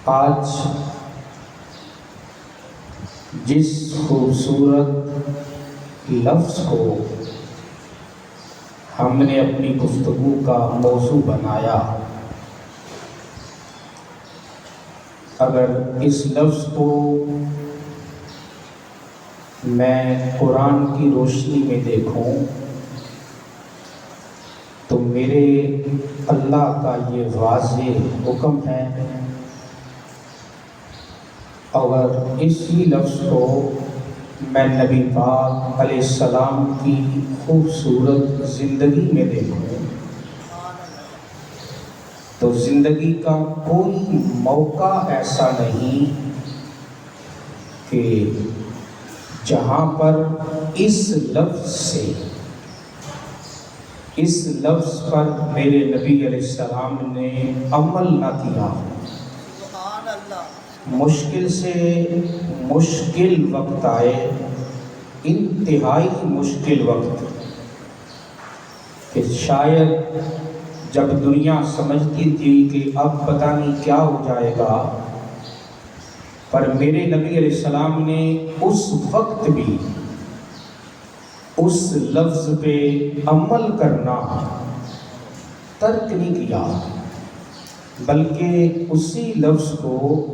آج جس خوبصورت لفظ کو ہم نے اپنی گفتگو کا موضوع بنایا، اگر اس لفظ کو میں قرآن کی روشنی میں دیکھوں تو میرے اللہ کا یہ واضح حکم ہے، اگر اسی لفظ کو میں نبی پاک علیہ السلام کی خوبصورت زندگی میں دیکھوں تو زندگی کا کوئی موقع ایسا نہیں کہ جہاں پر اس لفظ پر میرے نبی علیہ السلام نے عمل نہ کیا۔ مشکل سے مشکل وقت آئے، انتہائی مشکل وقت، کہ شاید جب دنیا سمجھتی تھی کہ اب پتہ نہیں کیا ہو جائے گا، پر میرے نبی علیہ السلام نے اس وقت بھی اس لفظ پہ عمل کرنا ترک نہیں کیا، بلکہ اسی لفظ کو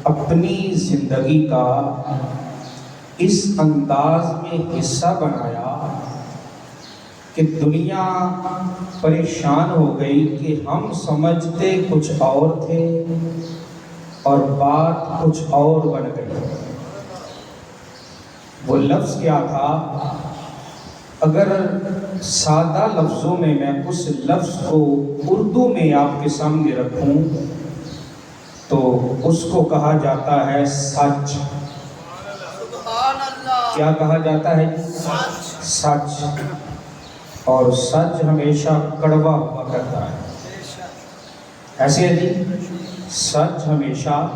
اپنی زندگی کا اس انداز میں حصہ بنایا کہ دنیا پریشان ہو گئی کہ ہم سمجھتے کچھ اور تھے اور بات کچھ اور بن گئی۔ وہ لفظ کیا تھا؟ اگر سادہ لفظوں میں اس لفظ کو اردو میں آپ کے سامنے رکھوں تو اس کو کہا جاتا ہے سچ۔ کیا کہا جاتا ہے؟ سچ۔ اور سچ ہمیشہ کڑوا ہوا کرتا ہے، ایسے ہے جی، سچ ہمیشہ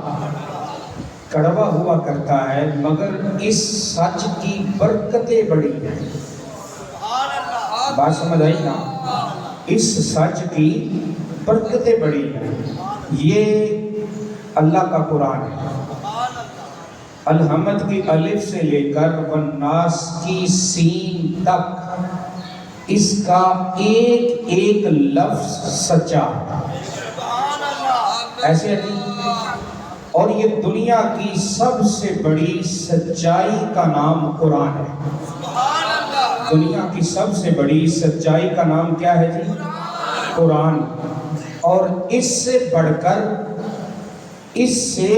کڑوا ہوا کرتا ہے، مگر اس سچ کی برکتیں بڑی ہیں۔ بات سمجھ آئی نا؟ اس سچ کی برکتیں بڑی ہیں۔ یہ اللہ کا قرآن ہے، الحمد کی الف سے لے کر والناس کی سین تک اس کا ایک ایک لفظ سچا ہے، ایسے ہے۔ اور یہ دنیا کی سب سے بڑی سچائی کا نام قرآن ہے۔ دنیا کی سب سے بڑی سچائی کا نام کیا ہے جی؟ قرآن۔ اور اس سے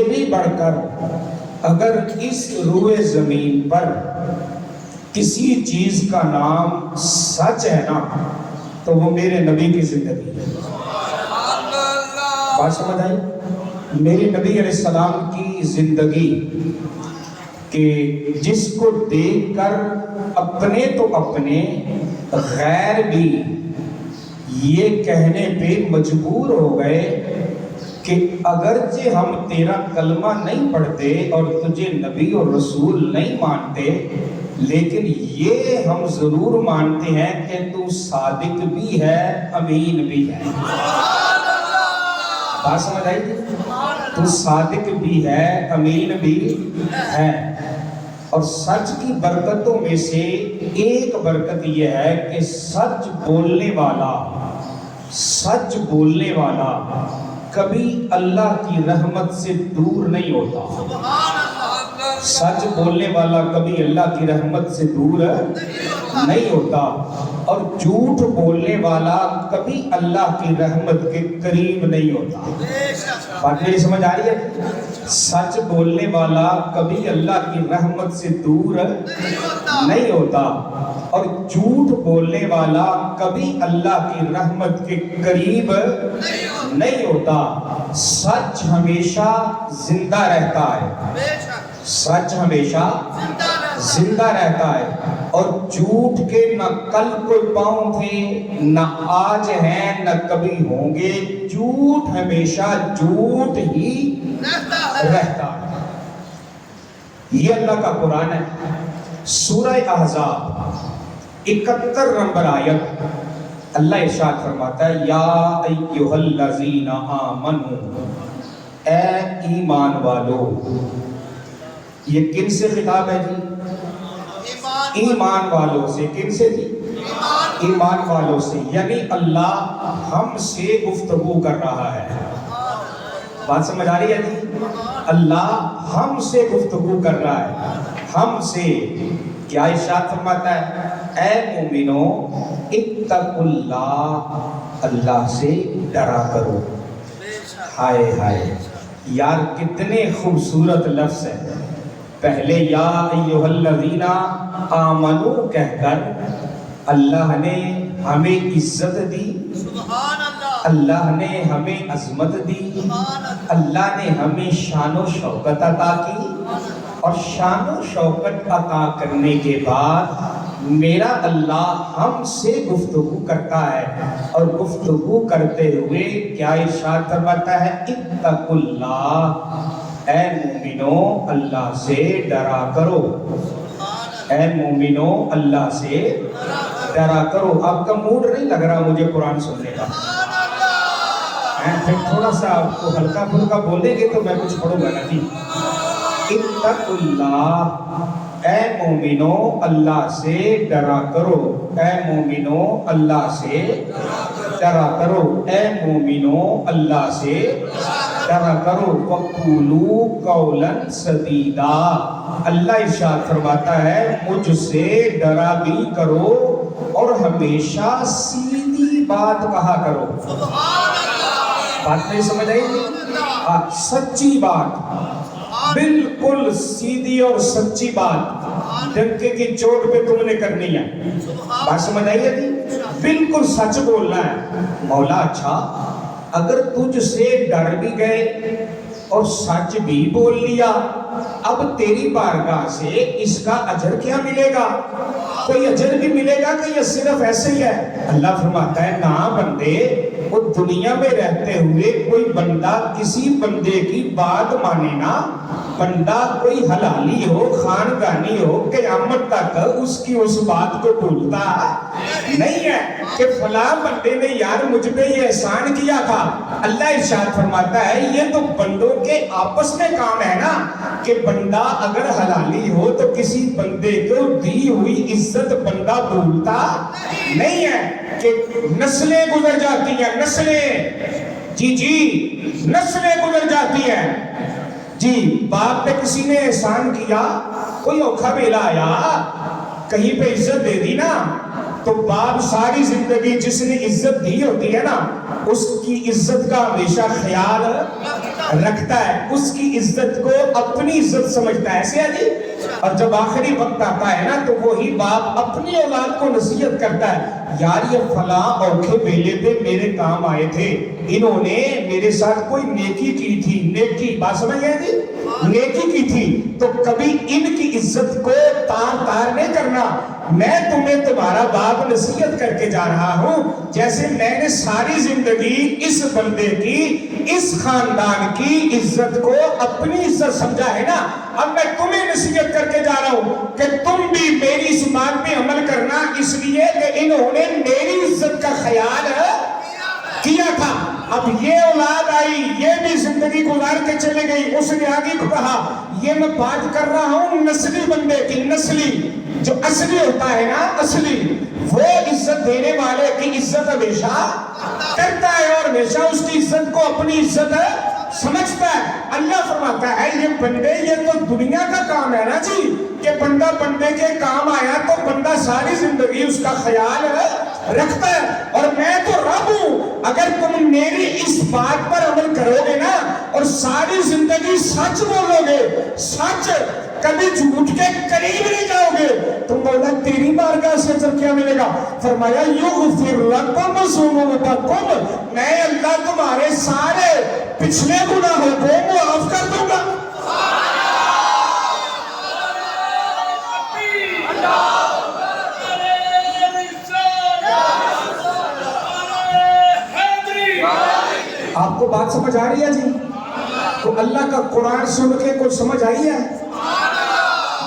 بھی بڑھ کر اگر اس روئے زمین پر کسی چیز کا نام سچ ہے نا تو وہ میرے نبی کی زندگی ہے۔ بات سمجھ آئی؟ میرے نبی علیہ السلام کی زندگی کہ جس کو دیکھ کر اپنے تو اپنے غیر بھی یہ کہنے پہ مجبور ہو گئے کہ اگرچہ ہم تیرا کلمہ نہیں پڑھتے اور تجھے نبی اور رسول نہیں مانتے، لیکن یہ ہم ضرور مانتے ہیں کہ تو صادق بھی ہے، امین بھی ہے۔ بات سمجھ آئی؟ تو صادق بھی ہے، امین بھی ہے۔ اور سچ کی برکتوں میں سے ایک برکت یہ ہے کہ سچ بولنے والا کبھی اللہ کی رحمت سے دور نہیں ہوتا۔ سچ بولنے والا کبھی اللہ کی رحمت سے دور نہیں ہوتا، اور جھوٹ بولنے والا کبھی اللہ کی رحمت کے قریب نہیں ہوتا۔ بات میری سمجھ آ رہی ہے؟ سچ بولنے والا کبھی اللہ کی رحمت سے دور نہیں ہوتا، اور جھوٹ بولنے والا کبھی اللہ کی رحمت کے قریب نہیں ہوتا۔ سچ ہمیشہ زندہ رہتا ہے، سچ ہمیشہ زندہ رہتا ہے، اور جھوٹ کے نہ کل کوئی پاؤں تھے، نہ آج ہیں، نہ کبھی ہوں گے۔ جھوٹ ہمیشہ جھوٹ ہی رہتا ہے۔ یہ اللہ کا قرآن ہے۔ سورہ احزاب 71 نمبر آیت، اللہ ارشاد فرماتا ہے یا ایھا الذین آمنوا اے ایمان والو. یہ کن سے خطاب ہے جی؟ ایمان والوں سے. کن سے جی؟ ایمان والوں سے. یعنی اللہ ہم سے گفتگو کر رہا ہے. بات سمجھ آ رہی ہے جی؟ اللہ ہم سے گفتگو کر رہا ہے. ہم سے کیا ارشاد فرماتا ہے؟ اے مومنو اتقوا اللہ، اللہ سے ڈرا کرو. ہائے ہائے یار کتنے خوبصورت لفظ ہیں. پہلے یا ایھا الذین آمنو کہہ کر اللہ نے ہمیں عزت دی، اللہ نے ہمیں عظمت دی، اللہ نے ہمیں شان و شوکت عطا کی. اور شان و شوکت عطا کرنے کے بعد میرا اللہ ہم سے گفتگو کرتا ہے، اور گفتگو کرتے ہوئے کیا ارشاد فرماتا ہے؟ اتقوا اللہ، اے مومنو اللہ سے ڈرا کرو. اے مومنو اللہ سے ڈرا کرو. آپ کا موڈ نہیں لگ رہا مجھے قرآن سننے کا؟ پھر تھوڑا سا آپ کو ہلکا پھلکا بولیں گے تو میں کچھ پڑھوں گا نا جی. اتقوا اللہ، اے مومنو اللہ سے ڈرا کرو. اے مومنو اللہ سے ڈرا کرو. اے مومنو اللہ سے ڈرا کرو. وقولوا قولا سدیدا، اللہ ارشاد فرماتا ہے مجھ سے ڈرا بھی کرو اور ہمیشہ سیدھی بات کہا کرو. بات نہیں سمجھ آئی؟ سچی بات، بالکل سیدھی اور سچی بات، ڈنکے کی چوٹ پہ تم نے کرنی ہے. بات سمجھ آئی ہے جی؟ بالکل سچ بولنا ہے. مولا اچھا اگر تجھ سے ڈر بھی گئے اور سچ بھی بول لیا، اب تیری بارگاہ سے اس کا اجر کیا ملے گا؟ کوئی اجر بھی ملے گا کہ یہ صرف ایسے ہی ہے؟ اللہ فرماتا ہے نا بندے، وہ دنیا میں رہتے ہوئے کوئی بندہ کسی بندے کی بات مانے نا، بندہ کوئی حلالی ہو خاندانی ہو، قیامت تک اس کی اس بات کو بھولتا نہیں ہے کہ فلاں بندے نے یار مجھ پہ یہ احسان کیا تھا. اللہ ارشاد فرماتا ہے یہ تو بندوں کے آپس میں کام ہے نا، کہ بندہ اگر حلالی ہو تو کسی بندے کو دی ہوئی عزت بندہ بھولتا نہیں ہے. کہ نسلیں گزر جاتی ہیں، نسلیں، جی نسلیں گزر جاتی ہیں جی. باپ پہ کسی نے احسان کیا، کوئی اوکھا بیلا آیا کہیں پہ عزت دے دی نا، تو باپ ساری زندگی جس نے عزت دی ہوتی ہے نا اس کی عزت کا ہمیشہ خیال رکھتا ہے، اس کی عزت کو اپنی عزت سمجھتا ہے. ایسے ہے جی. اور جب آخری وقت آتا ہے نا تو وہی باپ اپنی اولاد کو نصیحت کرتا ہے، یار یہ فلاں اوکھے بیلے پہ میرے کام آئے تھے، انہوں نے میرے ساتھ کوئی نیکی کی تھی. نیکی، بات سمجھ گئے جی؟ نیکی کی تھی تو کبھی ان کی عزت کو تار تار نہیں کرنا. میں تمہیں تمہارا باپ نصیحت کر کے جا رہا ہوں، جیسے میں نے ساری زندگی اس بندے کی، اس خاندان کی عزت کو اپنی عزت سمجھا ہے نا، اب میں تمہیں نصیحت کر کے جا رہا ہوں کہ تم بھی میری اس بات پہ عمل کرنا، اس لیے کہ انہوں نے میری عزت کا خیال کیا تھا. اب یہ اولاد آئی، یہ بھی زندگی گزار کے چلے گئی، اس نے آگے کو کہا یہ میں بات کر رہا ہوں نسلی بندے کی. نسلی جو اصلی ہوتا ہے نا، اصلی وہ عزت دینے والے کی عزت ہمیشہ کرتا ہے اور ہمیشہ اس کی عزت کو اپنی عزت سمجھتا ہے. اللہ فرماتا ہے یہ بندے، یہ تو دنیا کا کام ہے نا جی، کہ بندہ بندے کے کام آیا تو بندہ ساری زندگی اس کا خیال رکھتا ہے. اور میں تو رب ہوں، اگر تم میری اس بات پر عمل کرو گے نا اور ساری زندگی سچ بولو گے، سچ، کبھی جھوٹ کے قریب نہیں جاؤ گے، تو مولا تیری بارگاہ سے اجر کیا ملے گا؟ فرمایا یغفر لکم ذنوبکم، میں اللہ تمہارے سارے پچھلے گناہوں کو معاف کر دوں گا. آپ کو بات سمجھ آ رہی ہے جی؟ تو اللہ کا قرآن سن کے کچھ سمجھ آئی ہے؟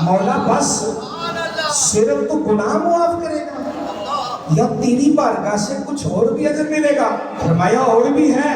مولا بس صرف تو گناہ معاف کرے گا یا تیری بارگاہ سے کچھ اور بھی اجر ملے گا؟ فرمایا اور بھی ہے.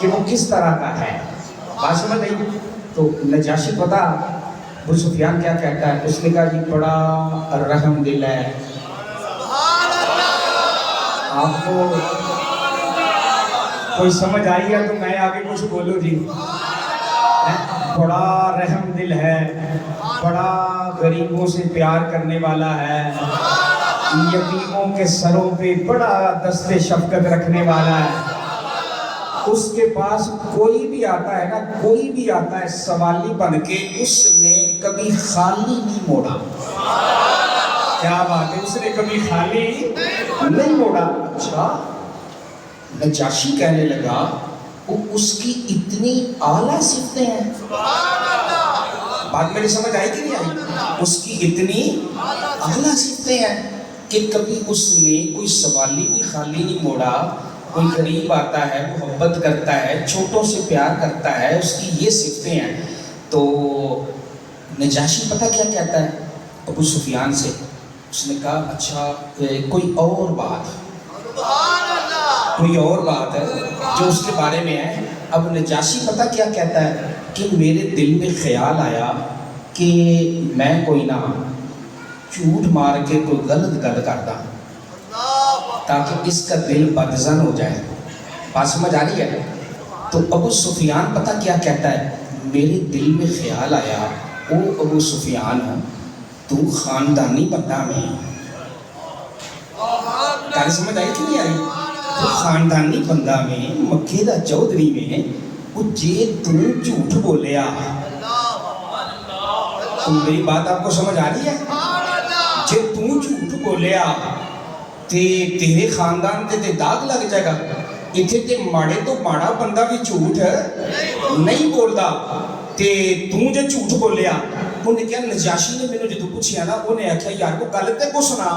کہ وہ کس طرح کا ہے. بات سمجھ آئی؟ تو نجاشی پتہ ابو سفیان کیا کہتا ہے؟ اس نے کہا جی بڑا رحم دل ہے. آپ کو کوئی سمجھ آئی ہے تو میں آگے کچھ بولوں جی. بڑا رحم دل ہے، بڑا غریبوں سے پیار کرنے والا ہے، یتیموں کے سروں پہ بڑا دست شفقت رکھنے والا ہے. اس کے پاس کوئی بھی آتا ہے نا، کوئی بھی آتا ہے سوالی بن کے، اس نے کبھی خالی نہیں موڑا. کیا بات ہے، اس نے کبھی خالی نہیں موڑا. اچھا، نجاشی کہنے لگا وہ اس کی اتنی اعلیٰ صفتیں ہیں. بات میری سمجھ آئی کہ نہیں آئی؟ اس کی اتنی اعلیٰ صفتیں ہیں کہ کبھی اس نے کوئی سوالی بھی خالی نہیں موڑا. کوئی غریب آتا ہے محبت کرتا ہے، چھوٹوں سے پیار کرتا ہے، اس کی یہ صفتیں ہیں. تو نجاشی پتہ کیا کہتا ہے ابو سفیان سے؟ اس نے کہا اچھا کوئی اور بات ہے جو اس کے بارے میں ہے. اب نجاشی پتہ کیا کہتا ہے کہ میرے دل میں خیال آیا کہ میں کوئی نہ جھوٹ مار کے کوئی غلط گل کرتا تاکہ اس کا دل بدزن ہو جائے. بات سمجھ آ رہی ہے؟ تو ابو سفیان پتہ کیا کہتا ہے؟ میرے دل میں خیال آیا او ابو سفیان تو خاندانی بندہ میں. کیا سمجھ آئی کہ نہیں آئی؟ تو خاندانی بندہ میں، مکے دا چودھری میں، وہ جے تو جھوٹ بولیا. تو میری بات آپ کو سمجھ آ رہی ہے؟ جے تو جھوٹ بولیا تے تیرے خاندان تے داغ لگ جائے گا. اتھے تے ماڑے تو ماڑا بندہ بھی جھوٹ نہیں بولدا تے تو جے جھوٹ بولیا. انہیں کیا نجاشی نے میں نے جدو پوچھیا نا، انہیں آکھیا یار کو گل تے کو سنا،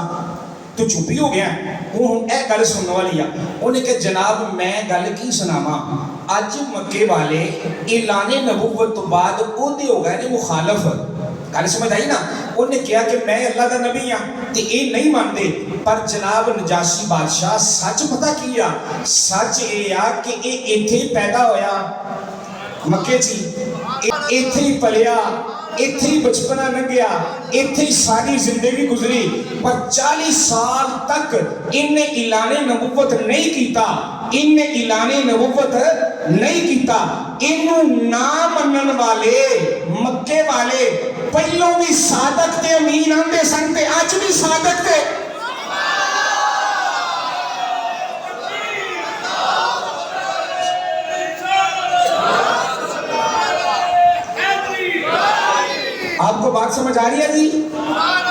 تو چپ ہی ہو گیا. وہ اے گل سننے والی آ. انہیں کہا جناب میں گل کی سناواں. اج مکے والے اعلان نبوت تو بعد اوتے ہو گئے نے مخالف. گل سمجھ آئی نا؟ انہیں کہا کہ میں اللہ دا نبی ہاں تے اے نہیں مانتے. پر جناب نجاشی بادشاہ سچ پتہ کیا؟ سچ اے آ کہ اے ایتھے پیدا ہویا مکے چی، ایتھے ہی پلیا، ایتھے ہی بچپنا لنگیا، ایتھے ہی ساری زندگی گزری. پر 40 سال تک انہیں اعلان نبوت نہیں کیتا. انہیں اعلان نبوت نہیں کیتا. انہوں نہ منن والے مکے والے پہلوں بھی صادق تے امین آندے سن تے آج بھی صادق تے. آپ کو بات سمجھ آ رہی ہے جی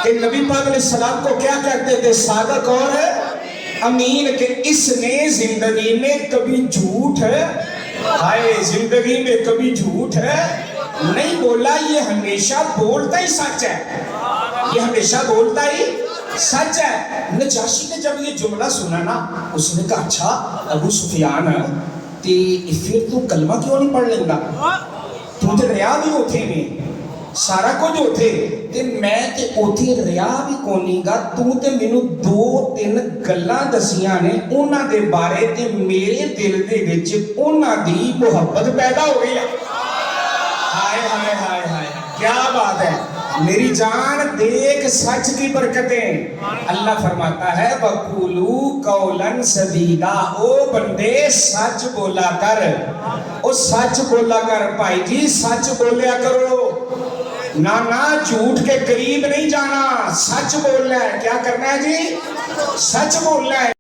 کہ نبی پاک علیہ السلام کو کیا کہتے تھے؟ صادق اور امین. کہ اس نے زندگی میں کبھی جھوٹ زندگی میں کبھی جھوٹ نہیں بولا. یہ ہمیشہ بولتا ہی سچ ہے، یہ ہمیشہ بولتا ہی سچ ہے. نجاشی نے جب یہ جملہ سنا نا، اس نے کہا اچھا ابو سفیان تے پھر تو کلمہ کیوں نہیں پڑھ لینا؟ تو تے ریا بھی ہوتے میں سارا کچھ ہوتے تے میں تے اوتھے ریا بھی کونی گا. تو تے مینوں 2-3 گلاں دسیاں نے، انہاں دے بارے تے میرے دل دے وچ انہاں دی محبت پیدا ہو گئی. ہائے ہائے ہائے ہائے کیا بات ہے میری جان. دیکھ سچ کی برکتیں. اللہ فرماتا ہے وَقُولُوا قَوْلًا سَدِيدًا. او بندے سچ بولا کر، او سچ بولا کر بھائی جی، سچ بولیا کرو. نہ جھوٹ کے قریب نہیں جانا، سچ بولنا ہے. کیا کرنا ہے جی؟ سچ بولنا ہے.